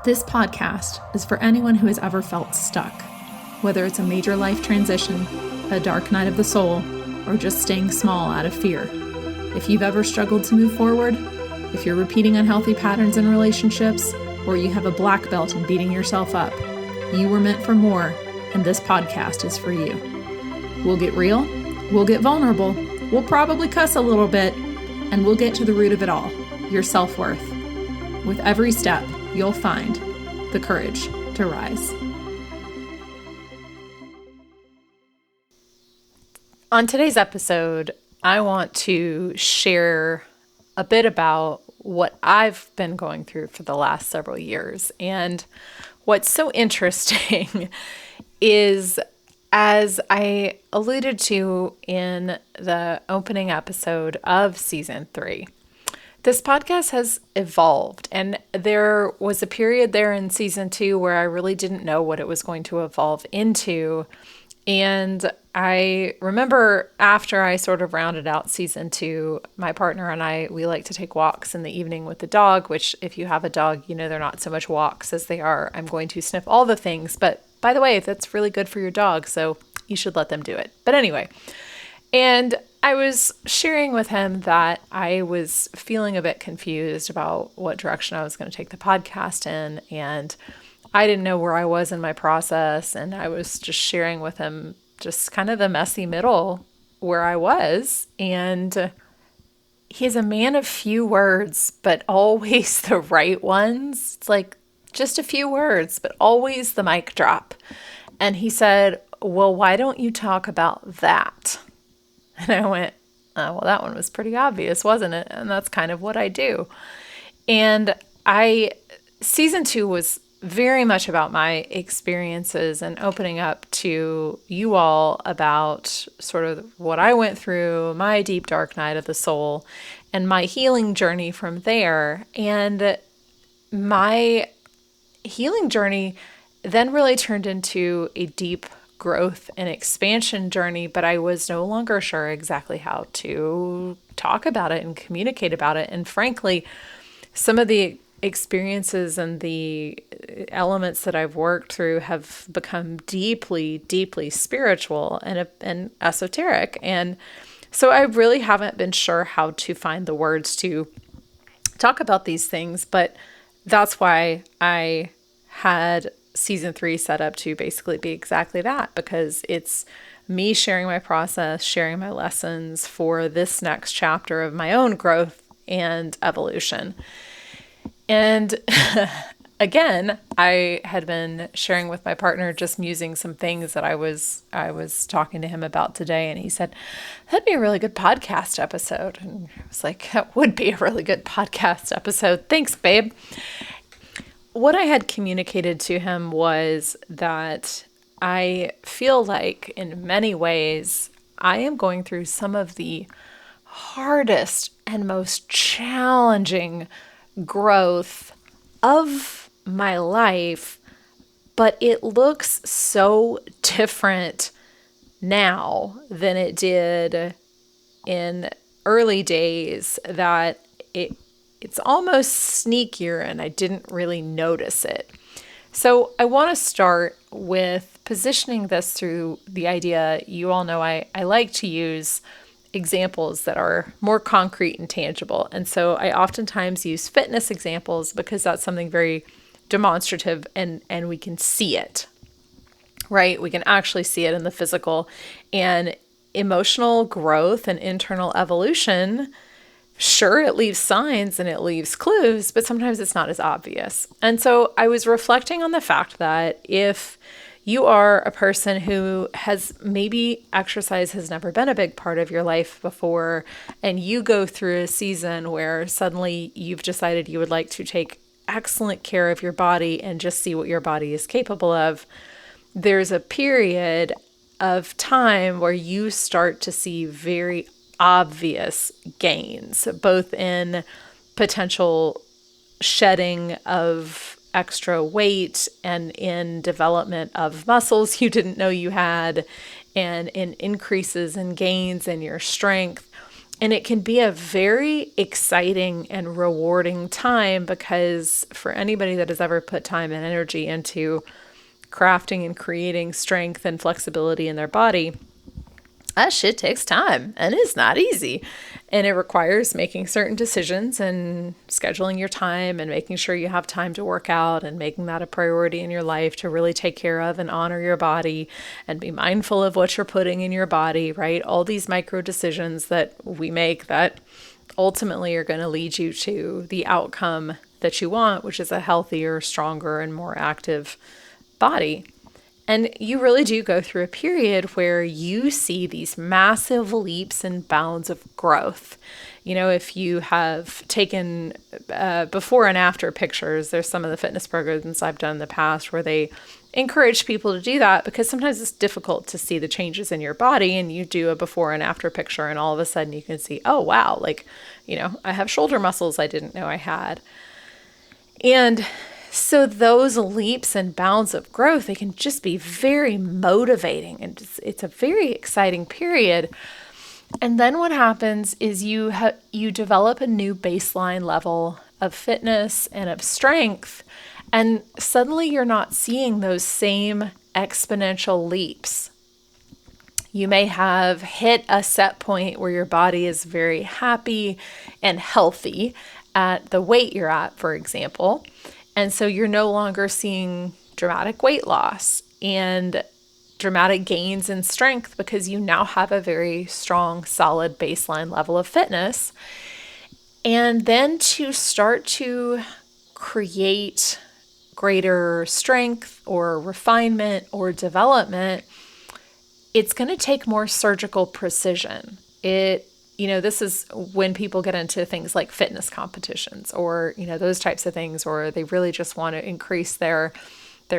This podcast is for anyone who has ever felt stuck, whether it's a major life transition, a dark night of the soul, or just staying small out of fear. If you've ever struggled to move forward, if you're repeating unhealthy patterns in relationships, or you have a black belt in beating yourself up, you were meant for more, and this podcast is for you. We'll get real, we'll get vulnerable, we'll probably cuss a little bit, and we'll get to the root of it all, your self-worth. With every step, you'll find the courage to rise. On today's episode, I want to share a bit about what I've been going through for the last several years. And what's so interesting is, as I alluded to in the opening episode of season 3, this podcast has evolved, and there was a period there in season 2 where I really didn't know what it was going to evolve into. And I remember after I sort of rounded out season 2, my partner and I, we like to take walks in the evening with the dog, which if you have a dog, you know they're not so much walks as they are, I'm going to sniff all the things. But by the way, that's really good for your dog, so you should let them do it. But anyway, and I was sharing with him that I was feeling a bit confused about what direction I was going to take the podcast in, and I didn't know where I was in my process, and I was just sharing with him just kind of the messy middle where I was. And he's a man of few words, but always the right ones. It's like just a few words, but always the mic drop. And he said, "Well, why don't you talk about that?" And I went, "Oh, well, that one was pretty obvious, wasn't it?" And that's kind of what I do. And season 2 was very much about my experiences and opening up to you all about sort of what I went through, my deep dark night of the soul, and my healing journey from there. And my healing journey then really turned into a deep growth and expansion journey, but I was no longer sure exactly how to talk about it and communicate about it. And frankly, some of the experiences and the elements that I've worked through have become deeply, deeply spiritual and esoteric. And so I really haven't been sure how to find the words to talk about these things, but that's why I had season 3 set up to basically be exactly that, because it's me sharing my process, sharing my lessons for this next chapter of my own growth and evolution. And again, I had been sharing with my partner, just musing some things that I was talking to him about today. And he said, "That'd be a really good podcast episode." And I was like, "That would be a really good podcast episode. Thanks, babe." What I had communicated to him was that I feel like in many ways, I am going through some of the hardest and most challenging growth of my life, but it looks so different now than it did in early days that it's almost sneakier, and I didn't really notice it. So I want to start with positioning this through the idea, you all know I like to use examples that are more concrete and tangible. And so I oftentimes use fitness examples because that's something very demonstrative and we can see it, right? We can actually see it in the physical. And emotional growth and internal evolution, sure, it leaves signs and it leaves clues, but sometimes it's not as obvious. And so I was reflecting on the fact that if you are a person who has maybe exercise has never been a big part of your life before, and you go through a season where suddenly you've decided you would like to take excellent care of your body and just see what your body is capable of, there's a period of time where you start to see very obvious gains, both in potential shedding of extra weight and in development of muscles you didn't know you had, and in increases and gains in your strength. And it can be a very exciting and rewarding time, because for anybody that has ever put time and energy into crafting and creating strength and flexibility in their body, that shit takes time and it's not easy. And it requires making certain decisions and scheduling your time and making sure you have time to work out and making that a priority in your life to really take care of and honor your body and be mindful of what you're putting in your body, right? All these micro decisions that we make that ultimately are going to lead you to the outcome that you want, which is a healthier, stronger, and more active body. And you really do go through a period where you see these massive leaps and bounds of growth. You know, if you have taken before and after pictures, there's some of the fitness programs I've done in the past where they encourage people to do that, because sometimes it's difficult to see the changes in your body, and you do a before and after picture and all of a sudden you can see, oh, wow, like, you know, I have shoulder muscles I didn't know I had. And so those leaps and bounds of growth, they can just be very motivating, and it's a very exciting period. And then what happens is you develop a new baseline level of fitness and of strength, and suddenly you're not seeing those same exponential leaps. You may have hit a set point where your body is very happy and healthy at the weight you're at, for example. And so you're no longer seeing dramatic weight loss and dramatic gains in strength, because you now have a very strong, solid baseline level of fitness. And then to start to create greater strength or refinement or development, it's going to take more surgical precision. This is when people get into things like fitness competitions or, those types of things, or they really just want to increase their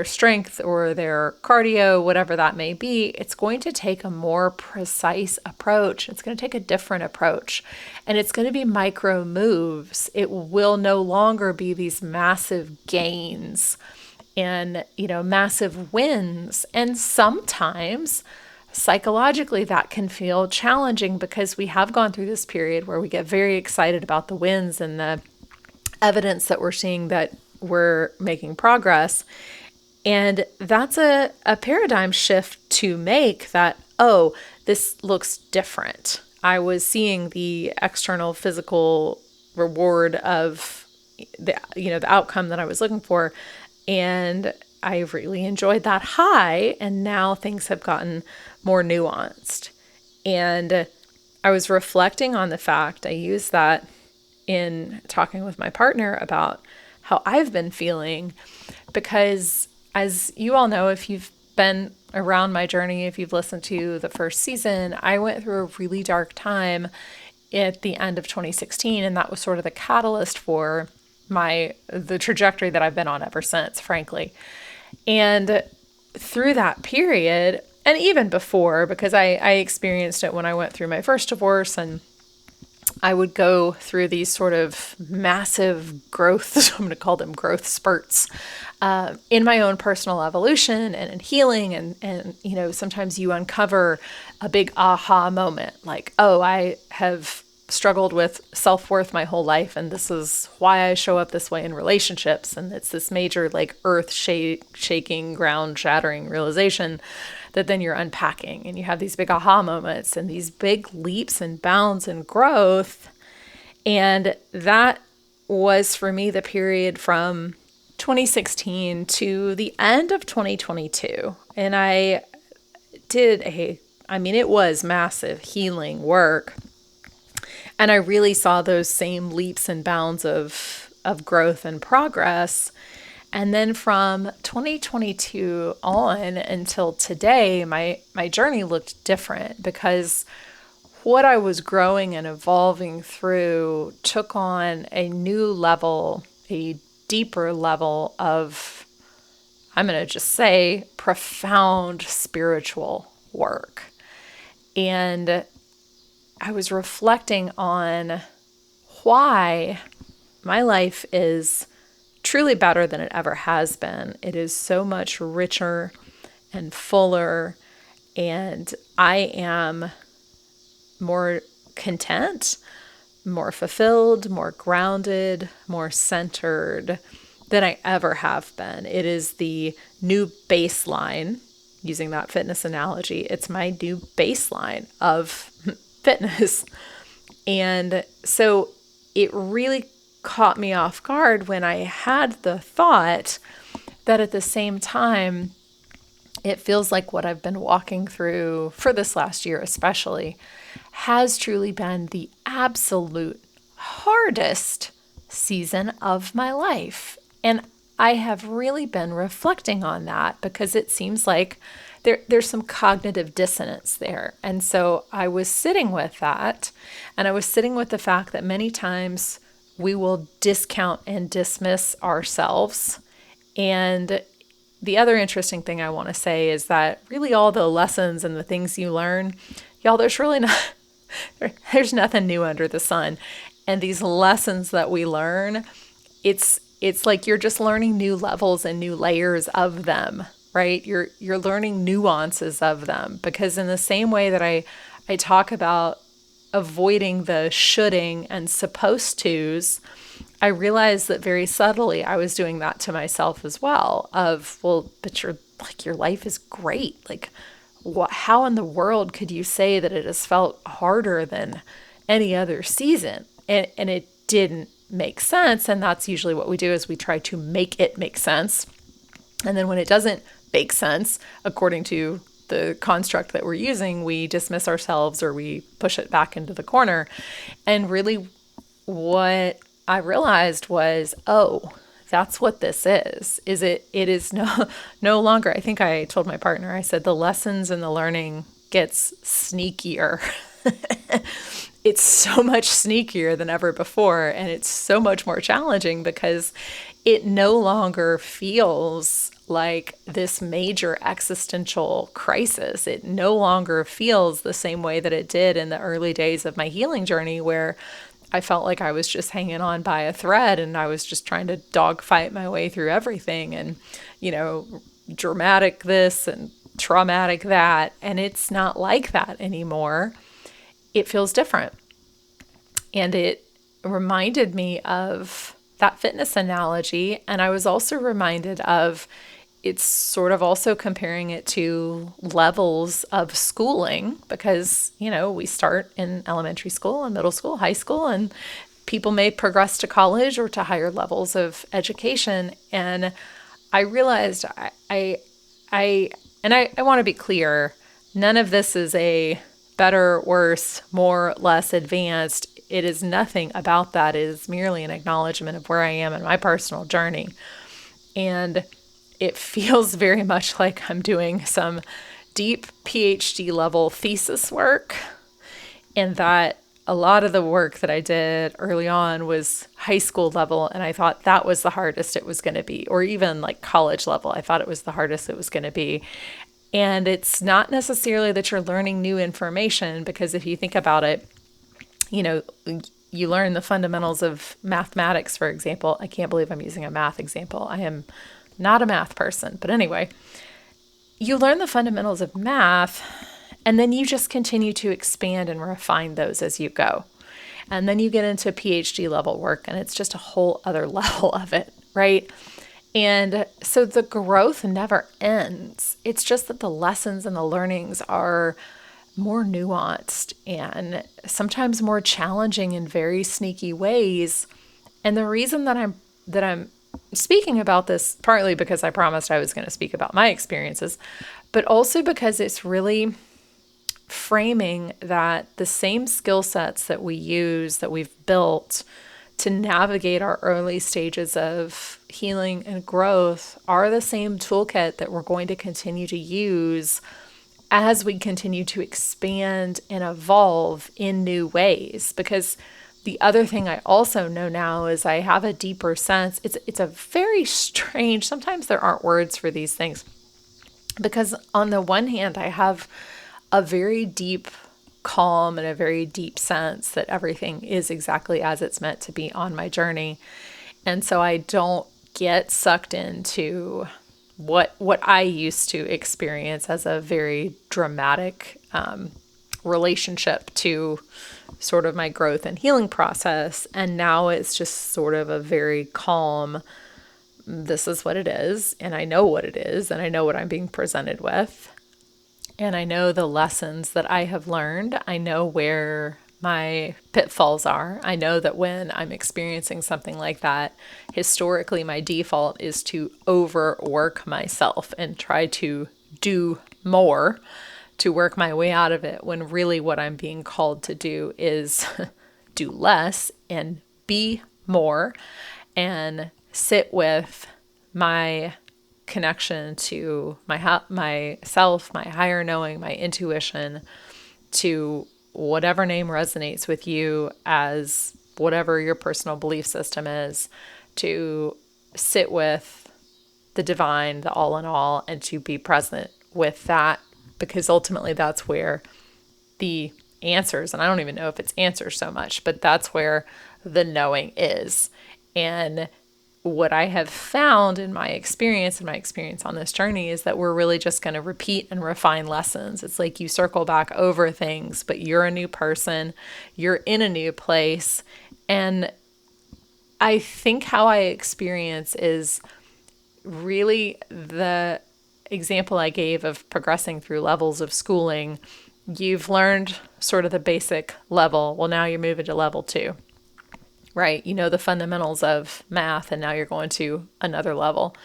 strength or their cardio, whatever that may be. It's going to take a more precise approach. It's going to take a different approach, and it's going to be micro moves. It will no longer be these massive gains and, massive wins. And sometimes psychologically, that can feel challenging, because we have gone through this period where we get very excited about the wins and the evidence that we're seeing that we're making progress. And that's a paradigm shift to make, that, oh, this looks different. I was seeing the external physical reward of the outcome that I was looking for, and I really enjoyed that high, and now things have gotten more nuanced. And I was reflecting on the fact, I used that in talking with my partner about how I've been feeling, because as you all know, if you've been around my journey, if you've listened to the first season, I went through a really dark time at the end of 2016, and that was sort of the catalyst for the trajectory that I've been on ever since, frankly. And through that period, and even before, because I experienced it when I went through my first divorce, and I would go through these sort of massive growth, I'm going to call them growth spurts, in my own personal evolution and in healing. And sometimes you uncover a big aha moment, like, oh, I have struggled with self-worth my whole life, and this is why I show up this way in relationships. And it's this major, like, earth-shaking, ground-shattering realization that then you're unpacking, and you have these big aha moments and these big leaps and bounds and growth. And that was, for me, the period from 2016 to the end of 2022. And I did it was massive healing work. And I really saw those same leaps and bounds of growth and progress. And then from 2022 on until today, my journey looked different, because what I was growing and evolving through took on a new level, a deeper level of, I'm going to just say, profound spiritual work. And I was reflecting on why my life is truly better than it ever has been. It is so much richer and fuller, and I am more content, more fulfilled, more grounded, more centered than I ever have been. It is the new baseline, using that fitness analogy. It's my new baseline of fitness. And so it really caught me off guard when I had the thought that at the same time, it feels like what I've been walking through for this last year, especially, has truly been the absolute hardest season of my life. And I have really been reflecting on that because it seems like there's some cognitive dissonance there. And so I was sitting with that, and I was sitting with the fact that many times we will discount and dismiss ourselves. And the other interesting thing I want to say is that really all the lessons and the things you learn, y'all, there's nothing new under the sun. And these lessons that we learn, it's like you're just learning new levels and new layers of them, right? You're learning nuances of them, because in the same way that I talk about avoiding the shoulding and supposed tos, I realized that very subtly I was doing that to myself as well, of, well, but your life is great. Like, how in the world could you say that it has felt harder than any other season? And it didn't make sense. And that's usually what we do, is we try to make it make sense. And then when it doesn't make sense, according to the construct that we're using, we dismiss ourselves or we push it back into the corner. And really what I realized was, oh, that's what this is. It is no longer, I think I told my partner, I said, the lessons and the learning gets sneakier. It's so much sneakier than ever before. And it's so much more challenging because it no longer feels like this major existential crisis. It no longer feels the same way that it did in the early days of my healing journey, where I felt like I was just hanging on by a thread and I was just trying to dogfight my way through everything and, dramatic this and traumatic that. And it's not like that anymore. It feels different. And it reminded me of that fitness analogy. And I was also reminded of, it's sort of also comparing it to levels of schooling, because, we start in elementary school and middle school, high school, and people may progress to college or to higher levels of education. And I realized I want to be clear, none of this is a better, worse, more, less advanced. It is nothing about that. It is merely an acknowledgement of where I am in my personal journey. And it feels very much like I'm doing some deep PhD level thesis work, and that a lot of the work that I did early on was high school level, and I thought that was the hardest it was going to be, or even like college level. I thought it was the hardest it was going to be. And it's not necessarily that you're learning new information, because if you think about it, you learn the fundamentals of mathematics, for example. I can't believe I'm using a math example. I am not a math person. But anyway, you learn the fundamentals of math, and then you just continue to expand and refine those as you go. And then you get into PhD level work, and it's just a whole other level of it, right? And so the growth never ends. It's just that the lessons and the learnings are more nuanced and sometimes more challenging in very sneaky ways. And the reason that I'm speaking about this, partly because I promised I was going to speak about my experiences, but also because it's really framing that the same skill sets that we use, that we've built to navigate our early stages of healing and growth, are the same toolkit that we're going to continue to use as we continue to expand and evolve in new ways. Because the other thing I also know now is I have a deeper sense. It's a very strange, sometimes there aren't words for these things, because on the one hand, I have a very deep calm and a very deep sense that everything is exactly as it's meant to be on my journey. And so I don't get sucked into what I used to experience as a very dramatic relationship to sort of my growth and healing process. And now it's just sort of a very calm, this is what it is, and I know what it is, and I know what I'm being presented with. And I know the lessons that I have learned. I know where my pitfalls are. I know that when I'm experiencing something like that, historically, my default is to overwork myself and try to do more to work my way out of it, when really what I'm being called to do is do less and be more and sit with my connection to myself, my higher knowing, my intuition, to whatever name resonates with you as whatever your personal belief system is, to sit with the divine, the all in all, and to be present with that, because ultimately that's where the answers, and I don't even know if it's answers so much, but that's where the knowing is. And what I have found in my experience on this journey is that we're really just going to repeat and refine lessons. It's like you circle back over things, but you're a new person, you're in a new place. And I think how I experience is really the example I gave of progressing through levels of schooling. You've learned sort of the basic level. Well, now you're moving to level 2. Right? You know the fundamentals of math, and now you're going to another level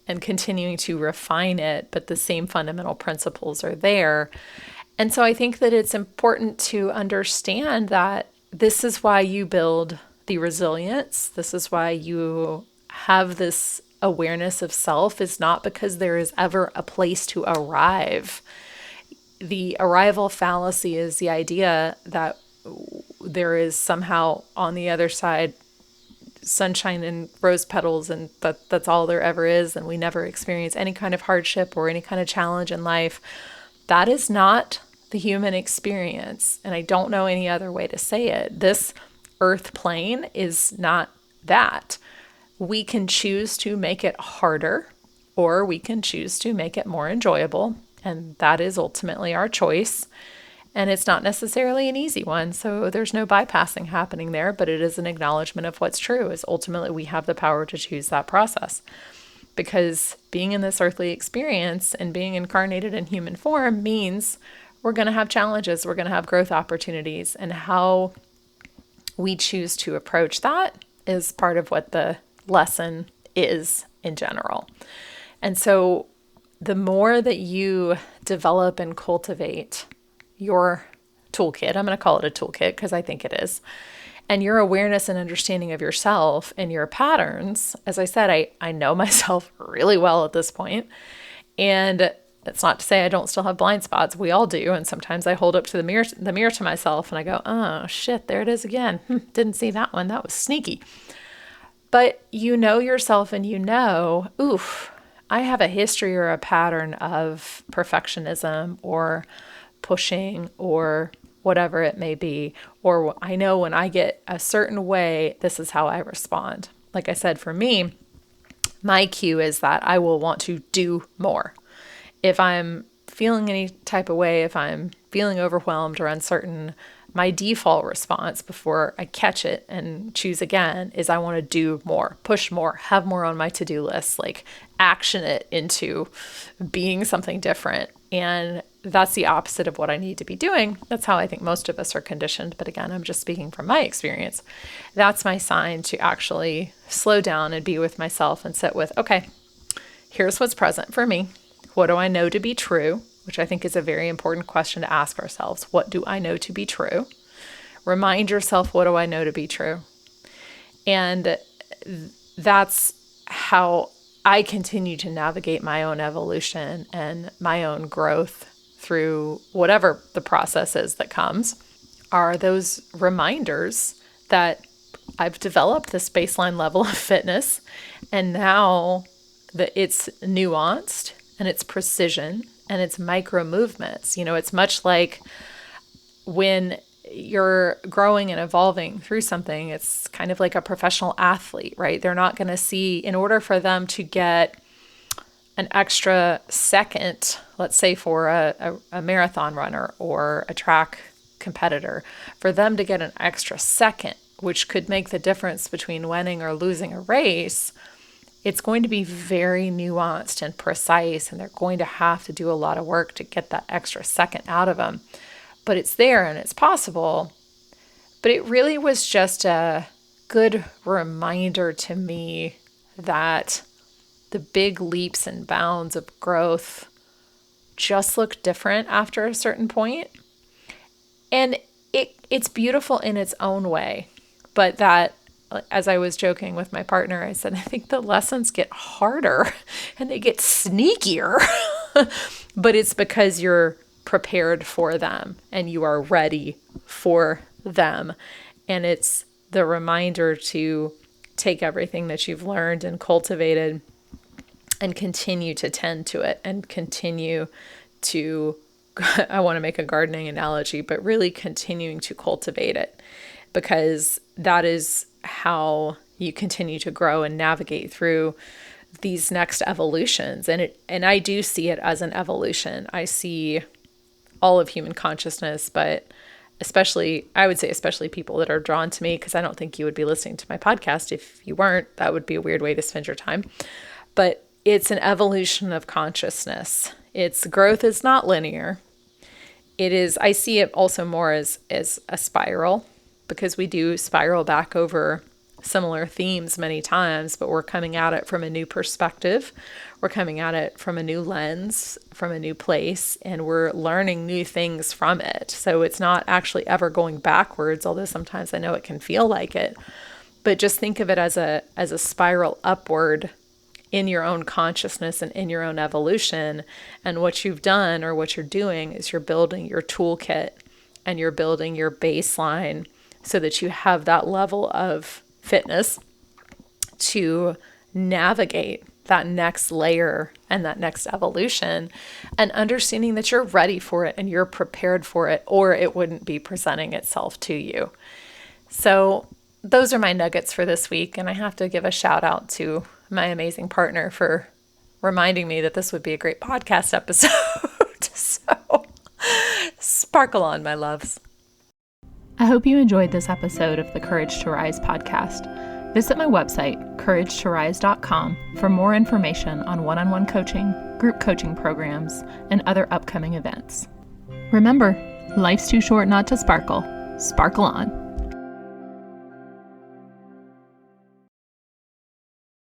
and continuing to refine it, but the same fundamental principles are there. And so I think that it's important to understand that this is why you build the resilience. This is why you have this awareness of self, is not because there is ever a place to arrive. The arrival fallacy is the idea that there is somehow on the other side sunshine and rose petals, and that's all there ever is, and we never experience any kind of hardship or any kind of challenge in life. That is not the human experience, and I don't know any other way to say it. This earth plane is not that. We can choose to make it harder, or we can choose to make it more enjoyable, and that is ultimately our choice. And it's not necessarily an easy one, so there's no bypassing happening there, but it is an acknowledgement of what's true, is ultimately we have the power to choose that process. Because being in this earthly experience and being incarnated in human form means we're going to have challenges, we're going to have growth opportunities, and how we choose to approach that is part of what the lesson is in general. And so the more that you develop and cultivate your toolkit, I'm going to call it a toolkit because I think it is, and your awareness and understanding of yourself and your patterns. As I said, I know myself really well at this point, and it's not to say I don't still have blind spots. We all do, and sometimes I hold up to the mirror to myself and I go, oh shit, there it is again. Didn't see that one. That was sneaky. But you know yourself, and you know, oof, I have a history or a pattern of perfectionism or pushing or whatever it may be, or I know when I get a certain way, this is how I respond. Like I said, for me, my cue is that I will want to do more. If I'm feeling any type of way, if I'm feeling overwhelmed or uncertain, my default response before I catch it and choose again is I want to do more, push more, have more on my to-do list, like action it into being something different. And that's the opposite of what I need to be doing. That's how I think most of us are conditioned. But again, I'm just speaking from my experience. That's my sign to actually slow down and be with myself and sit with, okay, here's what's present for me. What do I know to be true? Which I think is a very important question to ask ourselves. What do I know to be true? Remind yourself, what do I know to be true? And that's how I continue to navigate my own evolution and my own growth through whatever the process is that comes, are those reminders that I've developed this baseline level of fitness, and now that it's nuanced and it's precision and it's micro movements. You know, it's much like when you're growing and evolving through something, it's kind of like a professional athlete, right? They're not going to see, in order for them to get an extra second, let's say for a marathon runner or a track competitor, for them to get an extra second, which could make the difference between winning or losing a race, it's going to be very nuanced and precise, and they're going to have to do a lot of work to get that extra second out of them. But it's there and it's possible. But it really was just a good reminder to me that the big leaps and bounds of growth just look different after a certain point. And it's beautiful in its own way. But that, as I was joking with my partner, I said, I think the lessons get harder and they get sneakier. But it's because you're prepared for them and you are ready for them. And it's the reminder to take everything that you've learned and cultivated and continue to tend to it and continue to, I want to make a gardening analogy, but really continuing to cultivate it, because that is how you continue to grow and navigate through these next evolutions. And I do see it as an evolution. I see all of human consciousness, but I would say especially people that are drawn to me, because I don't think you would be listening to my podcast if you weren't. That would be a weird way to spend your time. But it's an evolution of consciousness. Its growth is not linear. I see it also more as a spiral, because we do spiral back over similar themes many times, but we're coming at it from a new perspective. We're coming at it from a new lens, from a new place, and we're learning new things from it. So it's not actually ever going backwards, although sometimes I know it can feel like it. But just think of it as a spiral upward in your own consciousness and in your own evolution. And what you've done, or what you're doing, is you're building your toolkit and you're building your baseline so that you have that level of fitness to navigate that next layer and that next evolution, and understanding that you're ready for it and you're prepared for it, or it wouldn't be presenting itself to you. So those are my nuggets for this week. And I have to give a shout out to my amazing partner for reminding me that this would be a great podcast episode. So sparkle on, my loves. I hope you enjoyed this episode of the Courage to Rise podcast. Visit my website, couragetorise.com, for more information on one-on-one coaching, group coaching programs, and other upcoming events. Remember, life's too short not to sparkle. Sparkle on.